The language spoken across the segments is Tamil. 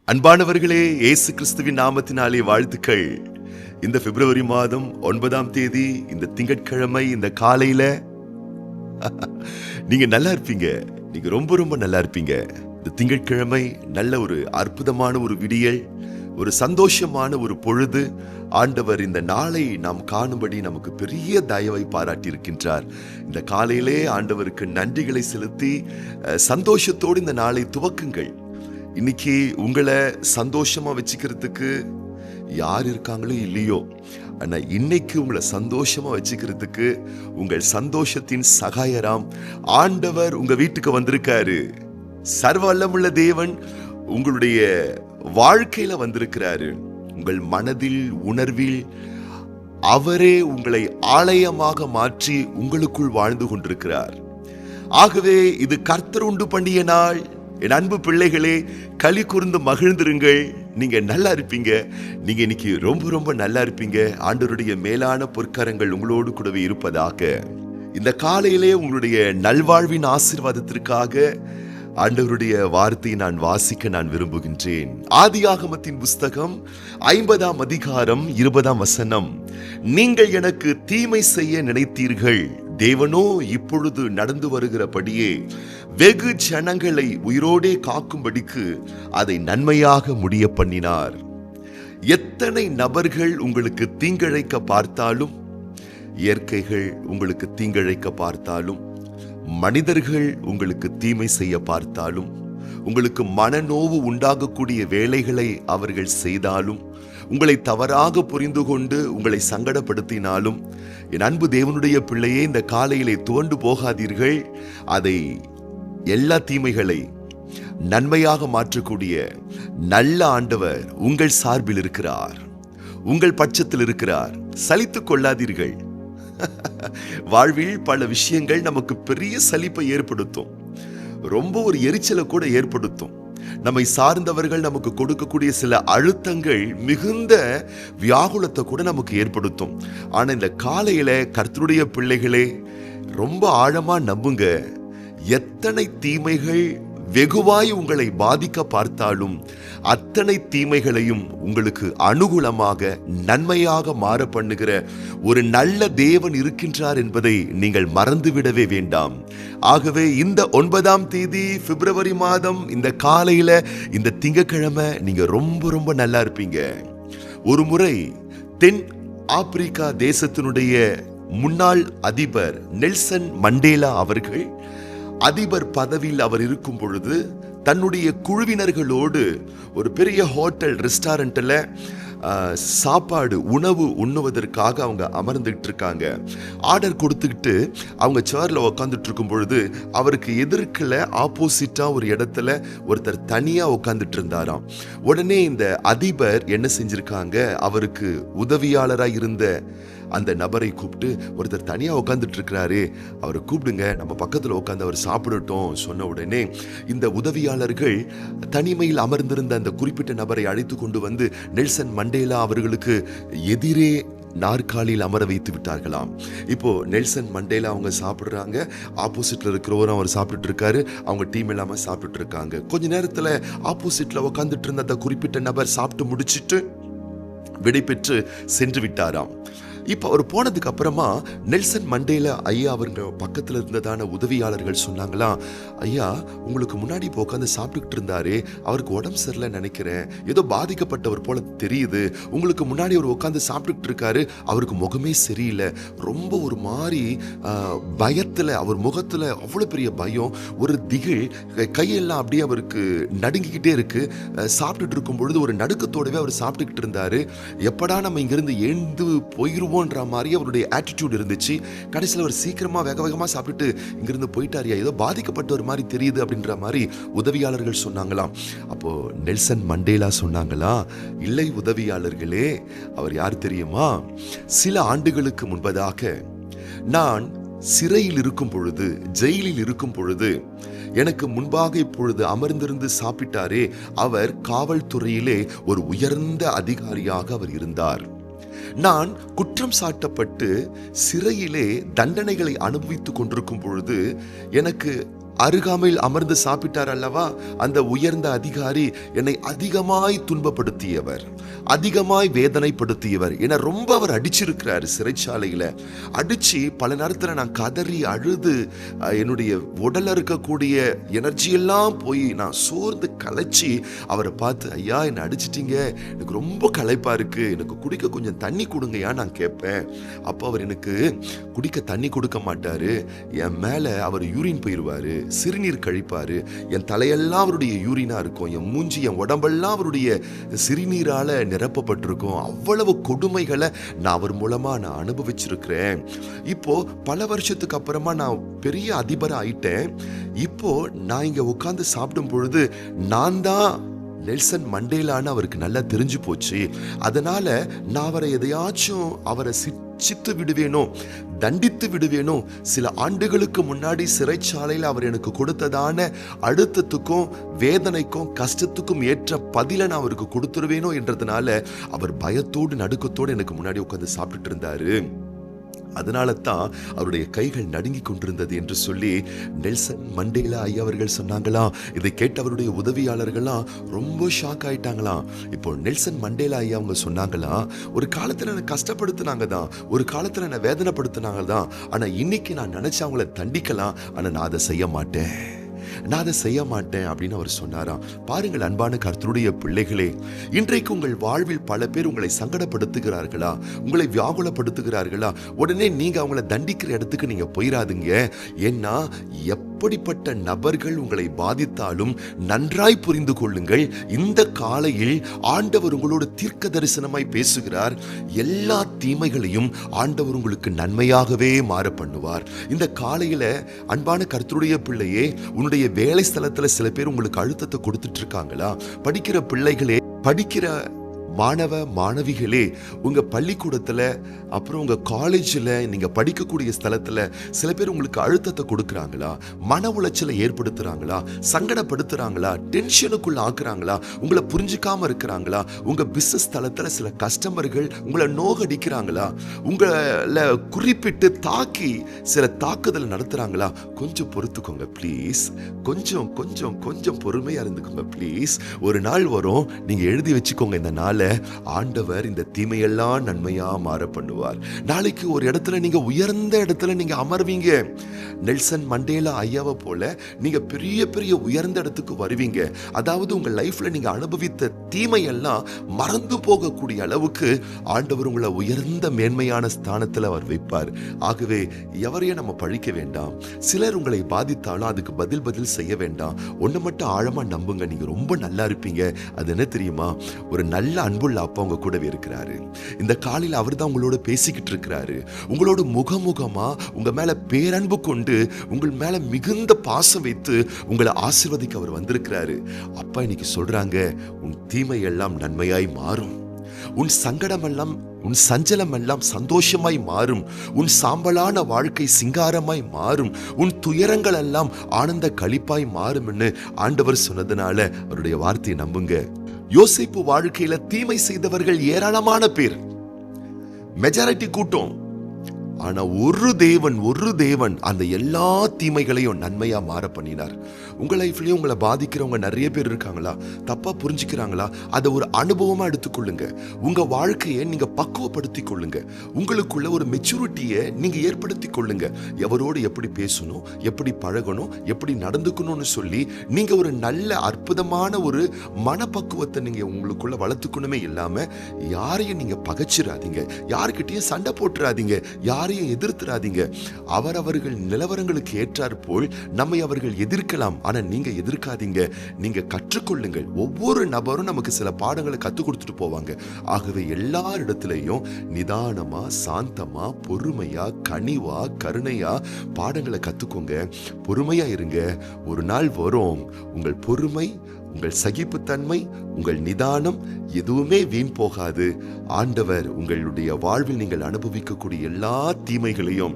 அன்பானவர்களே, இயேசு கிறிஸ்துவின் நாமத்தினாலே வாழ்த்துக்கள். இந்த பிப்ரவரி மாதம் 9ஆம் தேதி இந்த திங்கட்கிழமை இந்த காலையில நீங்க நல்லா இருப்பீங்க. நீங்க ரொம்ப ரொம்ப நல்லா இருப்பீங்க. இந்த திங்கட்கிழமை நல்ல ஒரு அற்புதமான ஒரு விடியல், ஒரு சந்தோஷமான ஒரு பொழுது. ஆண்டவர் இந்த நாளை நாம் காணும்படி நமக்கு பெரிய தயவை பாராட்டி இருக்கின்றார். இந்த காலையிலே ஆண்டவருக்கு நன்றிகளை செலுத்தி சந்தோஷத்தோடு இந்த நாளை துவக்குங்கள். இன்னைக்கு உங்களை சந்தோஷமா வச்சுக்கிறதுக்கு யார் இருக்காங்களோ இல்லையோ, ஆனா இன்னைக்கு உங்களை சந்தோஷமா வச்சுக்கிறதுக்கு உங்கள் சந்தோஷத்தின் சகாயராம் ஆண்டவர் உங்க வீட்டுக்கு வந்திருக்காரு. சர்வ வல்லமுள்ள தேவன் உங்களுடைய வாழ்க்கையில வந்திருக்கிறாரு. உங்கள் மனதில் உணர்வில் அவரே உங்களை ஆலயமாக மாற்றி உங்களுக்குள் வாழ்ந்து கொண்டிருக்கிறார். ஆகவே இது கர்த்தர் உண்டு பண்ணிய நாள். என் அன்பு பிள்ளைகளே, களி கூர்ந்து மகிழ்ந்திருங்கள். நீங்க நல்லா இருப்பீங்க. நீங்க இன்னைக்கு ரொம்ப ரொம்ப நல்லா இருப்பீங்க. ஆண்டவருடைய மேலான பொற்கரங்கள் உங்களோடு கூடவே இருப்பதாக. இந்த காலையிலே உங்களுடைய நல்வாழ்வின் ஆசீர்வாதத்திற்காக ஆண்டவருடைய வார்த்தையை நான் வாசிக்க நான் விரும்புகின்றேன். ஆதியாகமத்தின் புஸ்தகம் 50ஆம் அதிகாரம் 20ஆம் வசனம். நீங்கள் எனக்கு தீமை செய்ய நினைத்தீர்கள், தேவனோ இப்பொழுது நடந்து வருகிறபடியே வெகு ஜனங்களை உயிரோடே காக்கும்படிக்கு அதை நன்மையாக முடிய பண்ணினார். எத்தனை நபர்கள் உங்களுக்கு தீங்கிழைக்க பார்த்தாலும், இயற்கைகள் உங்களுக்கு தீங்கிழைக்க பார்த்தாலும், மனிதர்கள் உங்களுக்கு தீமை செய்ய பார்த்தாலும், உங்களுக்கு மனநோவு உண்டாகக்கூடிய வேலைகளை அவர்கள் செய்தாலும், உங்களை தவறாக புரிந்து கொண்டு உங்களை சங்கடப்படுத்தினாலும், என் அன்பு தேவனுடைய பிள்ளையே, இந்த காலையிலே துவண்டு போகாதீர்கள். அதை எல்லா தீமைகளை நன்மையாக மாற்றக்கூடிய நல்ல ஆண்டவர் உங்கள் சார்பில் இருக்கிறார், உங்கள் பட்சத்தில் இருக்கிறார். சலித்துக் கொள்ளாதீர்கள். வாழ்வில் பல விஷயங்கள் நமக்கு பெரிய சலிப்பை ஏற்படுத்தும், ரொம்ப ஒரு எரிச்சலை கூட ஏற்படுத்தும். நம்மை சார்ந்தவர்கள் நமக்கு கொடுக்கக்கூடிய சில அழுத்தங்கள் மிகுந்த வியாகுலத்தை கூட நமக்கு ஏற்படுத்தும். ஆனா இந்த காலையில கர்த்தருடைய பிள்ளைகளே, ரொம்ப ஆழமா நம்புங்க. எத்தனை தீமைகள் வெகுவாய் உங்களை பாதிக்க பார்த்தாலும் அத்தனை தீமைகளையும் உங்களுக்கு அனுகூலமாக நன்மையாக மாற பண்ணுகிற ஒரு நல்ல தேவன் இருக்கின்றார் என்பதை நீங்கள் மறந்துவிடவே வேண்டாம். ஆகவே இந்த 9ஆம் தேதி பிப்ரவரி மாதம் இந்த காலையில இந்த திங்கட்கிழமை நீங்க ரொம்ப ரொம்ப நல்லா இருப்பீங்க. ஒரு முறை தென் ஆப்பிரிக்கா தேசத்தினுடைய முன்னாள் அதிபர் நெல்சன் மண்டேலா அவர்கள் அதிபர் பதவியில் அவர் இருக்கும் பொழுது தன்னுடைய குழுவினர்களோடு ஒரு பெரிய ஹோட்டல் ரெஸ்டாரண்ட்ல சாப்பாடு உணவு உண்ணுவதற்காக அவங்க அமர்ந்துட்டு இருக்காங்க. ஆர்டர் கொடுத்துக்கிட்டு அவங்க சேர்ல உட்காந்துட்டு இருக்கும் பொழுது அவருக்கு எதிர்க்கல ஆப்போசிட்டா ஒரு இடத்துல ஒருத்தர் தனியா உட்காந்துட்டு இருந்தாராம். உடனே இந்த அதிபர் என்ன செஞ்சிருக்காங்க, அவருக்கு உதவியாளராக இருந்த அந்த நபரை கூப்பிட்டு, ஒருத்தர் தனியா உட்காந்துட்டு இருக்கிறாரு, அவரை கூப்பிடுங்க, நம்ம பக்கத்துல உட்காந்து அவர் சாப்பிடட்டும் சொன்ன உடனே இந்த உதவியாளர்கள் தனிமையில் அமர்ந்திருந்த அந்த குறிப்பிட்ட நபரை அழைத்து கொண்டு வந்து நெல்சன் மண்டேலா அவர்களுக்கு எதிரே நாற்காலியில் அமர வைத்து விட்டார்களாம். இப்போ நெல்சன் மண்டேலா அவங்க சாப்பிடுறாங்க, ஆப்போசிட்ல இருக்கிறவரும் அவர் சாப்பிட்டு இருக்காரு, அவங்க டீம் இல்லாம சாப்பிட்டு இருக்காங்க. கொஞ்ச நேரத்துல ஆப்போசிட்ல உட்காந்துட்டு இருந்த அந்த குறிப்பிட்ட நபர் சாப்பிட்டு முடிச்சிட்டு விடை பெற்று சென்று விட்டாராம். இப்போ அவர் போனதுக்கு அப்புறமா நெல்சன் மண்டேலா ஐயா அவங்க பக்கத்தில் இருந்ததான உதவியாளர்கள் சொன்னாங்களாம், ஐயா உங்களுக்கு முன்னாடி இப்போ உட்காந்து சாப்பிட்டுக்கிட்டு இருந்தாரு, அவருக்கு உடம்பு சரியில்லை நினைக்கிறேன், ஏதோ பாதிக்கப்பட்டவர் போல தெரியுது, உங்களுக்கு முன்னாடி அவர் உட்காந்து சாப்பிட்டுக்கிட்டு இருக்காரு, அவருக்கு முகமே சரியில்லை, ரொம்ப ஒரு மாதிரி பயத்தில், அவர் முகத்தில் அவ்வளோ பெரிய பயம், ஒரு திகில், கையெல்லாம் அப்படியே அவருக்கு நடுங்கிக்கிட்டே இருக்கு, சாப்பிட்டுட்டு இருக்கும் பொழுது ஒரு நடுக்கத்தோடவே அவர் சாப்பிட்டுக்கிட்டு இருந்தாரு, எப்படா நம்ம இங்கிருந்து எழுந்து போயிருவோம் மாதிரி அவருடைய ஆட்டிடியூட் இருந்துச்சு. கடைசியில் அவர் சீக்கிரமா வேக வேகமா சாப்பிட்டு இங்கிருந்து போயிட்டாரியா, ஏதோ பாதிக்கப்பட்ட ஒரு மாதிரி தெரியுது அப்படின்ற மாதிரி உதவியாளர்கள் சொன்னாங்களாம். அப்போ நெல்சன் மண்டேலா சொன்னாங்களா, இல்லை உதவியாளர்களே, அவர் யார் தெரியுமா, சில ஆண்டுகளுக்கு முன்பதாக நான் சிறையில் இருக்கும் பொழுது, ஜெயிலில் இருக்கும் பொழுது எனக்கு முன்பாக இப்பொழுது அமர்ந்திருந்து சாப்பிட்டாரே, அவர் காவல்துறையிலே ஒரு உயர்ந்த அதிகாரியாக அவர் இருந்தார். நான் குற்றம் சாட்டப்பட்டு சிறையிலே தண்டனைகளை அனுபவித்துக் கொண்டிருக்கும் பொழுது எனக்கு அருகாமையில் அமர்ந்து சாப்பிட்டார் அல்லவா, அந்த உயர்ந்த அதிகாரி என்னை அதிகமாய் துன்பப்படுத்தியவர், அதிகமாய் வேதனைப்படுத்தியவர். என ரொம்ப அவர் அடிச்சிருக்கிறாரு சிறைச்சாலையில. அடிச்சு பல நேரத்துல நான் கதறி அழுது என்னுடைய உடல்ல இருக்கக்கூடிய எனர்ஜி எல்லாம் போய் நான் சோர்ந்து களைச்சி அவரை பார்த்து, ஐயா என்னை அடிச்சிட்டீங்க, எனக்கு ரொம்ப களைப்பா இருக்கு, எனக்கு குடிக்க கொஞ்சம் தண்ணி கொடுங்கயா நான் கேட்பேன். அப்போ அவர் எனக்கு குடிக்க தண்ணி கொடுக்க மாட்டாரு, என் மேல அவர் யூரின் போயிருவாரு, சிறுநீர் கழிப்பாரு, என் தலையெல்லாம் அவருடைய யூரினா இருக்கும், என் மூஞ்சி என் உடம்பெல்லாம் அவருடைய சிறுநீரால நிரப்பப்பட்டிருக்கும். அவ்வளவு கொடுமைகளை நான் அவர் மூலமா நான் அனுபவிச்சிருக்கிறேன். இப்போ பல வருஷத்துக்கு அப்புறமா நான் பெரிய அதிபரா ஆயிட்டேன். இப்போ நான் இங்க உட்கார்ந்து சாப்பிடும் பொழுது நான் தான் நெல்சன் மண்டேலான்னு அவருக்கு நல்லா தெரிஞ்சு போச்சு. அதனால நான் அவரை எதையாச்சும் அவரை சித்து விடுவேனோ, தண்டித்து விடுவேனோ. சில ஆண்டுகளுக்கு முன்னாடி சிறைச்சாலையில் அவர் எனக்கு கொடுத்ததான அழுத்தத்துக்கும் வேதனைக்கும் கஷ்டத்துக்கும் ஏற்ற பதிலை நான் அவருக்கு கொடுத்துருவேனோ என்றதுனால அவர் பயத்தோடு நடுக்கத்தோடு எனக்கு முன்னாடி உட்கார்ந்து சாப்பிட்டுட்டு இருந்தாரு. அதனால தான் அவருடைய கைகள் நடுங்கி கொண்டிருந்தது என்று சொல்லி நெல்சன் மண்டேலா ஐயா அவர்கள் சொன்னாங்களாம். இதை கேட்ட அவருடைய உதவியாளர்கள்லாம் ரொம்ப ஷாக் ஆயிட்டாங்களாம். இப்போ நெல்சன் மண்டேலா ஐயா அவங்க சொன்னாங்களாம், ஒரு காலத்துல என்னை கஷ்டப்படுத்தினாங்க தான், ஒரு காலத்துல என்னை வேதனைப்படுத்தினாங்க தான், ஆனா இன்னைக்கு நான் நினைச்சு அவங்கள தண்டிக்கலாம், ஆனா நான் அதை செய்ய மாட்டேன், நான் அதை செய்ய மாட்டேன் அப்படின்னு அவர் சொன்னாராம். பாருங்கள் அன்பான கர்த்தருடைய பிள்ளைகளே, இன்றைக்கு உங்கள் வாழ்வில் பல பேர் உங்களை சங்கடப்படுத்துகிறார்களா, உங்களை வியாகுலப்படுத்துகிறார்களா, உடனே நீங்க அவங்களை தண்டிக்கிற இடத்துக்கு நீங்க போயிடாதீங்க. ஏன்னா எப்படிப்பட்ட நபர்கள் உங்களை பாதித்தாலும் நன்றாய் புரிந்து கொள்ளுங்கள், இந்த காலையில் ஆண்டவர் உங்களோடு தீர்க்க தரிசனமாய் பேசுகிறார். எல்லா தீமைகளையும் ஆண்டவர் உங்களுக்கு நன்மையாகவே மாற பண்ணுவார். இந்த காலையில அன்பான கர்த்தருடைய பிள்ளையே, உன்னுடைய வேலை ஸ்தலத்துல சில பேர் உங்களுக்கு அழுத்தத்தை கொடுத்துட்டு இருக்காங்களா? படிக்கிற பிள்ளைகளே, படிக்கிற மாணவ மாணவிகளே, உங்க பள்ளிக்கூடத்துல அப்புறம் உங்க காலேஜில் நீங்க படிக்கக்கூடிய ஸ்தலத்துல சில பேர் உங்களுக்கு அழுத்தத்தை கொடுக்குறாங்களா, மன உளைச்சலை ஏற்படுத்துறாங்களா, சங்கடப்படுத்துறாங்களா, டென்ஷனுக்குள்ள ஆக்குறாங்களா, உங்களை புரிஞ்சுக்காம இருக்கிறாங்களா, உங்க பிசினஸ் ஸ்தலத்துல சில கஸ்டமர்கள் உங்களை நோகடிக்கிறாங்களா, உங்களை குறிப்பிட்டு தாக்கி சில தாக்குதல் நடத்துறாங்களா? கொஞ்சம் பொறுத்துக்கோங்க ப்ளீஸ், கொஞ்சம் கொஞ்சம் கொஞ்சம் பொறுமையா இருந்துக்கோங்க ப்ளீஸ். ஒரு நாள் வரும், நீங்க எழுதி வச்சுக்கோங்க, இந்த நாள் ஆண்டவர் இந்த தீமையெல்லாம் நன்மையா மாற பண்ணுவார். நாளைக்கு ஒரு இடத்துல நீங்க உயர்ந்த இடத்துல நீங்க அமர்வீங்க. நெல்சன் மண்டேலா ஐயாவை போல நீங்க பெரிய பெரிய உயர்ந்த இடத்துக்கு வருவீங்க. அதாவது உங்க லைஃப்ல நீங்க அனுபவித்த தீமையெல்லாம் மறந்து போகக்கூடிய அளவுக்கு ஆண்டவர் உங்களை உயர்ந்த மேன்மையான ஸ்தானத்துல அவர் வைப்பார். ஆகவே எவரையும் நம்ம பழிக்க வேண்டாம். சிலர் உங்களை பாதித்தாலும் அதுக்கு பதில் செய்ய வேண்டாம். ஒண்ணு மட்டும் ஆழமா நம்புங்க, நீங்க ரொம்ப நல்லா இருப்பீங்க. அது என்ன தெரியுமா? ஒரு நல்ல அன்புள்ள அப்பா உங்க கூடவே இருக்கிறாரு. இந்த காலையில் அவர் தான் உங்களோட பேசிக்கிட்டு இருக்கிறாரு. உங்களோட முகமுகமா உங்க மேல பேரன்பு கொண்டு உங்கள் மேல மிகுந்த பாசம் வைத்து உங்களை ஆசீர்வதிக்க அவர் வந்திருக்கிறாரு. அப்பா இன்னைக்கு சொல்றாங்க, உன் தீமை எல்லாம் நன்மையாய் மாறும், உன் சங்கடம் எல்லாம் உன் சஞ்சலம் எல்லாம் சந்தோஷமாய் மாறும், உன் சாம்பலான வாழ்க்கை சிங்காரமாய் மாறும், உன் துயரங்கள் எல்லாம் ஆனந்த களிப்பாய் மாறும்னு ஆண்டவர் சொன்னதுனால அவருடைய வார்த்தையை நம்புங்க. யோசேப்பு வாழ்க்கையில தீமை செய்தவர்கள் ஏராளமான பேர், மெஜாரிட்டி கூட்டம். ஆனா ஒரு தேவன் அந்த எல்லா தீமைகளையும் நன்மையா மாற பண்ணினார். உங்க லைஃப்லயும் உங்களை பாதிக்கிறவங்க நிறைய பேர் இருக்காங்களா? தப்பா புரிஞ்சுக்கிறாங்களா? அதை ஒரு அனுபவமா எடுத்துக்கொள்ளுங்க. உங்க வாழ்க்கையை நீங்க பக்குவப்படுத்திக் கொள்ளுங்க. உங்களுக்குள்ள ஒரு மெச்சூரிட்டியை நீங்க ஏற்படுத்தி கொள்ளுங்க. எவரோடு எப்படி பேசணும், எப்படி பழகணும், எப்படி நடந்துக்கணும்னு சொல்லி நீங்க ஒரு நல்ல அற்புதமான ஒரு மனப்பக்குவத்தை நீங்க உங்களுக்குள்ள வளர்த்துக்கணுமே இல்லாம யாரையும் நீங்க பகைச்சிடாதீங்க, யாருக்கிட்டையும் சண்டை போட்டுறாதீங்க, யாரையும் எதிர்த்துறாதீங்க. அவரவர்கள் நிலவரங்களுக்கு ஏற்றார் போல் நம்மை அவர்கள் எதிர்க்கலாம், ஆனா நீங்க எதிர்க்காதீங்க. நீங்க கற்றுக்கொள்ளுங்கள். ஒவ்வொரு நபரும் நமக்கு சில பாடங்களை கற்றுக் கொடுத்துட்டு போவாங்க. ஆகவே எல்லாரிடத்திலையும் நிதானமா, சாந்தமா, பொறுமையா, கனிவா, கருணையா பாடங்களை கத்துக்கோங்க. பொறுமையா இருங்க. ஒரு நாள் வரும், உங்கள் பொறுமை, உங்கள் சகிப்புத்தன்மை, உங்கள் நிதானம் எதுவுமே வீண் போகாது. ஆண்டவர் உங்களுடைய வாழ்வில் நீங்கள் அனுபவிக்கக்கூடிய எல்லா தீமைகளையும்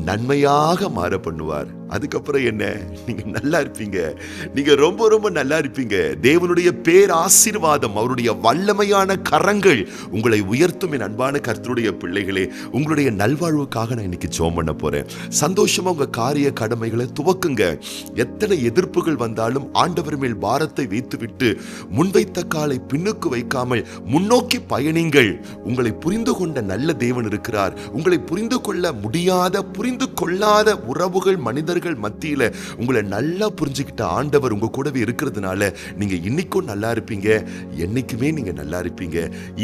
நன்மையாக மாற பண்ணுவார். அதுக்கப்புறம் என்ன, நீங்க நல்லா இருப்பீங்க. நீங்க ரொம்ப ரொம்ப நல்லா இருப்பீங்க. தேவனுடைய பேர் ஆசீர்வாதம், அவருடைய வல்லமையான கரங்கள் உங்களை உயர்த்தும். என் அன்பான கர்த்தருடைய பிள்ளைகளே, உங்களுடைய நல்வாழ்வுக்காக நான் இன்னைக்கு ஜெபம் பண்ண போறேன். சந்தோஷமா உங்க காரிய கடமைகளை துவக்குங்க. எத்தனை எதிர்ப்புகள் வந்தாலும் ஆண்டவர் மேல் பாரத்தை வைத்துவிட்டு முன்வைத்த காலை பின்னுக்கு வைக்காமல் முன்னோக்கி பயணிங்கள். உங்களை புரிந்து கொண்ட நல்ல தேவன் இருக்கிறார். உங்களை புரிந்து கொள்ள முடியாத, புரிந்து கொள்ளாத உறவுகள், மனிதர்கள் மத்தியில உங்களை நல்லா புரிஞ்சுக்கிட்ட ஆண்டவர் உங்க கூடவே இருக்கிறதுனால நீங்க இன்னைக்கும் நல்லா இருப்பீங்க. என்னைக்குமே நீங்க நல்லா இருப்பீங்க.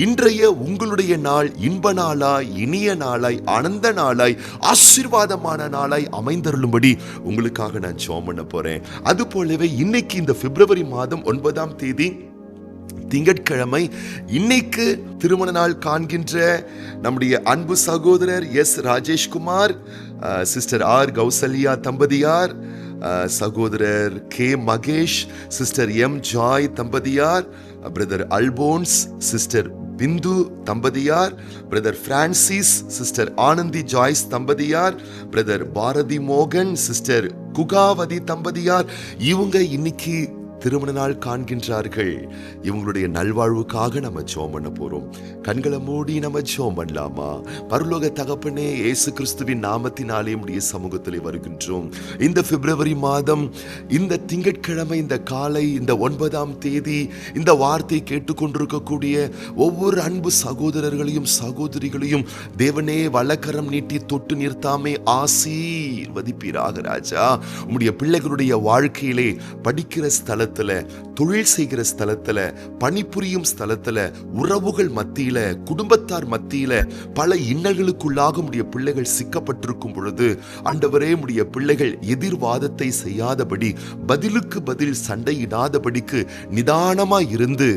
இன்றைய உங்களுடைய நாள் இன்ப நாளாய், இனிய நாளாய், ஆனந்த நாளாய், ஆசீர்வாதமான நாளாய் அமைந்தருளும்படி உங்களுக்காக நான் ஜெபம் பண்ண போறேன். அது போலவே இன்னைக்கு இந்த பிப்ரவரி மாதம் 9ஆம் தேதி திங்கட்கிழமை, இன்னைக்கு திருமண நாள் காண்கின்ற நம்முடைய அன்பு சகோதரர் S Rajeshkumar, sister R Kausalya தம்பதியார், சகோதரர் K Mahesh, sister M Joy தம்பதியார், பிரதர் அல்போன்ஸ், சிஸ்டர் பிந்து தம்பதியார், brother Francis, sister Anandhi Joyce தம்பதியார், பிரதர் பாரதி மோகன், சிஸ்டர் குகாவதி தம்பதியார், இவங்க இன்னைக்கு திருமண நாள் காண்கின்றார்கள். இவங்களுடைய நல்வாழ்வுக்காக நம்ம ஜெபம் பண்ண போறோம். கண்களை மூடி நம்ம ஜெபம் பண்ணலாமா? பரலோக தகப்பனே, இயேசு கிறிஸ்துவின் நாமத்தினாலே உம்முடைய சமூகத்திலே வருகின்றோம். இந்த பிப்ரவரி மாதம், இந்த திங்கட்கிழமை, இந்த காலை, இந்த 9ஆம் தேதி, இந்த வார்த்தை கேட்டுக்கொண்டிருக்கக்கூடிய ஒவ்வொரு அன்பு சகோதரர்களையும் சகோதரிகளையும் தேவனே வலக்கரம் நீட்டி தொட்டு நிறுத்தாமே ஆசீர்வதிப்பீராக ராஜா. உம்முடைய பிள்ளைகளுடைய வாழ்க்கையிலே படிக்கிற ஸ்தலத்தில், தொழில் செய்கிற ஸ்தலத்துல, பணிபுரியும் ஸ்தலத்துல, உறவுகள் மத்தியில, குடும்பத்தார் மத்தியில பல இன்னல்களுக்குள்ளாக உடைய பிள்ளைகள் சிக்கப்பட்டிருக்கும் பொழுது ஆண்டவரே, உடைய பிள்ளைகள் எதிர்வாதத்தை செய்யாதபடி, பதிலுக்கு பதில் சண்டையிடாதபடிக்கு நிதானமாய் இருந்து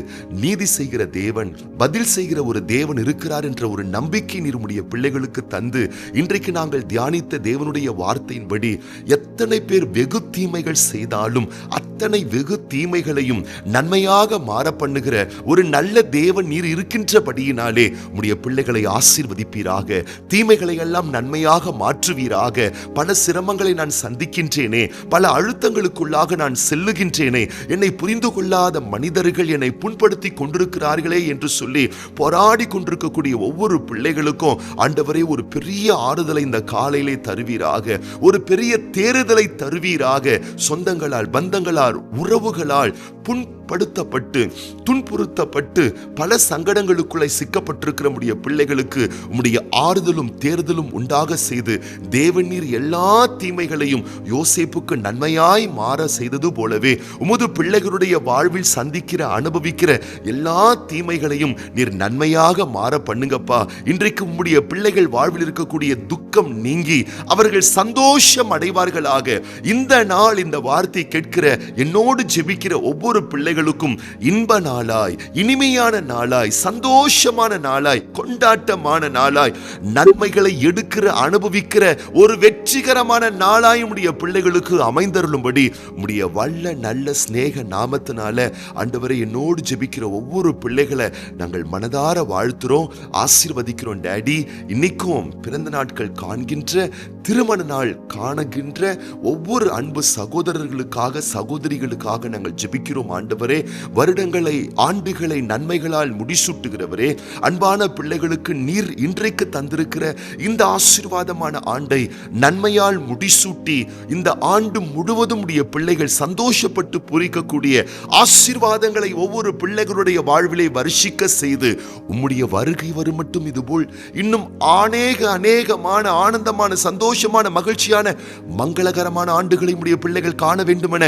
நீதி செய்கிற தேவன், பதில் செய்கிற ஒரு தேவன் இருக்கிறார் என்ற ஒரு நம்பிக்கை நீர் உடைய பிள்ளைகளுக்கு தந்து, இன்றைக்கு நாங்கள் தியானித்த தேவனுடைய வார்த்தையின்படி எத்தனை பேர் வெகு தீமைகள் செய்தாலும் அத்தனை வெகு தீமைகளையும் நன்மையாக மாற பண்ணுகிற ஒரு நல்ல தேவன் நீர் இருக்கின்றபடியினாலே உம்முடைய பிள்ளைகளை ஆசீர்வதிப்பீராக. தீமைகளை எல்லாம் நன்மையாக மாற்றுவீராக. பல சிரமங்களை நான் சந்திக்கின்றேனே, பல அழுத்தங்களுக்குள்ளாக நான் செல்லுகின்றேனே, என்னை புரிந்து கொள்ளாத மனிதர்கள் என்னை புண்படுத்தி கொண்டிருக்கிறார்களே என்று சொல்லி போராடி கொண்டிருக்கக்கூடிய ஒவ்வொரு பிள்ளைகளுக்கும் ஆண்டவரே ஒரு பெரிய ஆறுதலை இந்த காலையிலே தருவீராக. ஒரு பெரிய தேறுதலை தருவீராக. சொந்தங்களால், பந்தங்களால், உறவுகளால் புண்படுத்தப்பட்டு, துன்புறுத்தப்பட்டு பல சங்கடங்களுக்குள்ளே சிக்கப்பட்டிருக்கிற உம்முடைய பிள்ளைகளுக்கு உம்முடைய ஆறுதலும் தேர்தலும் உண்டாக செய்து, தேவன் நீர் எல்லா தீமைகளையும் யோசேப்புக்கு நன்மையாய் மாற செய்தது போலவே உமது பிள்ளைகளுடைய வாழ்வில் சந்திக்கிற, அனுபவிக்கிற எல்லா தீமைகளையும் நீர் நன்மையாக மாற பண்ணுங்கப்பா. இன்றைக்கு உம்முடைய பிள்ளைகள் வாழ்வில் இருக்கக்கூடிய துக்கம் நீங்கி அவர்கள் சந்தோஷம் அடைவார்களாக. இந்த நாள், இந்த வார்த்தை கேட்கிற என்னோடு ஜெபிக்கிற ஒவ்வொரு பிள்ளைகளுக்கும் இன்ப நாளாய், இனிமையான நாளாய், சந்தோஷமான நாளாய், கொண்டாட்டமான நாளாய், நன்மைகளை எடுக்கிற, அனுபவிக்கிற ஒரு வெற்றிகரமான நாளாய் உம்முடைய பிள்ளைகளுக்கு அமைந்தருளும்படி உம்முடைய வல்ல நல்ல சிநேக நாமத்தினால ஆண்டவரே, என்னோடு ஜெபிக்கிற ஒவ்வொரு பிள்ளைகளை நாங்கள் மனதார வாழ்த்துறோம், ஆசீர்வதிக்கிறோம் டாடி. இன்னைக்கும் பிறந்த நாட்கள் காண்கின்ற, திருமண நாள் காணுகின்ற ஒவ்வொரு அன்பு சகோதரர்களுக்காக, சகோதரிகளுக்காக நாங்கள் ஜெபிக்கிறோம் ஆண்டவரே. வருடங்களை, ஆண்டுகளை நன்மைகளால் முடிசூட்டுகிறவரே, அன்பான பிள்ளைகளுக்கு நீர் இன்றைக்கு தந்திருக்கிற இந்த ஆசீர்வாதமான ஆண்டை நன்மையால் முடிசூட்டி, இந்த ஆண்டு முழுவதும் உடைய பிள்ளைகள் சந்தோஷப்பட்டு பூரிக்கக்கூடிய ஆசீர்வாதங்களை ஒவ்வொரு பிள்ளைகளுடைய வாழ்விலே வருஷிக்க செய்து, உம்முடைய வருகை வரும் மட்டும் இதுபோல் இன்னும் அநேகமான ஆனந்தமான, சந்தோஷமான, மகிழ்ச்சியான, மங்களகரமான ஆண்டுகளை உடைய பிள்ளைகள் காண வேண்டுமென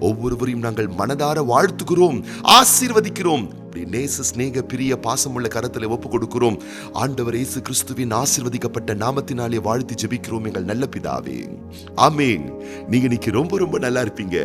ஒவ்வொருவரையும் நாங்கள் மனதார வாழ்த்துகிறோம், ஆசீர்வதிக்கிறோம். நேச ஸ்நேக பிரிய பாசமுள்ள கரத்திலே ஒப்பு கொடுக்கிறோம். ஆண்டவர் இயேசு கிறிஸ்துவின் ஆசீர்வதிக்கப்பட்ட நாமத்தினாலே வாழ்த்தி ஜெபிக்கிறோம் எங்கள் நல்ல பிதாவே, ஆமென். நீங்க இன்னைக்கு ரொம்ப ரொம்ப நல்லா இருப்பீங்க.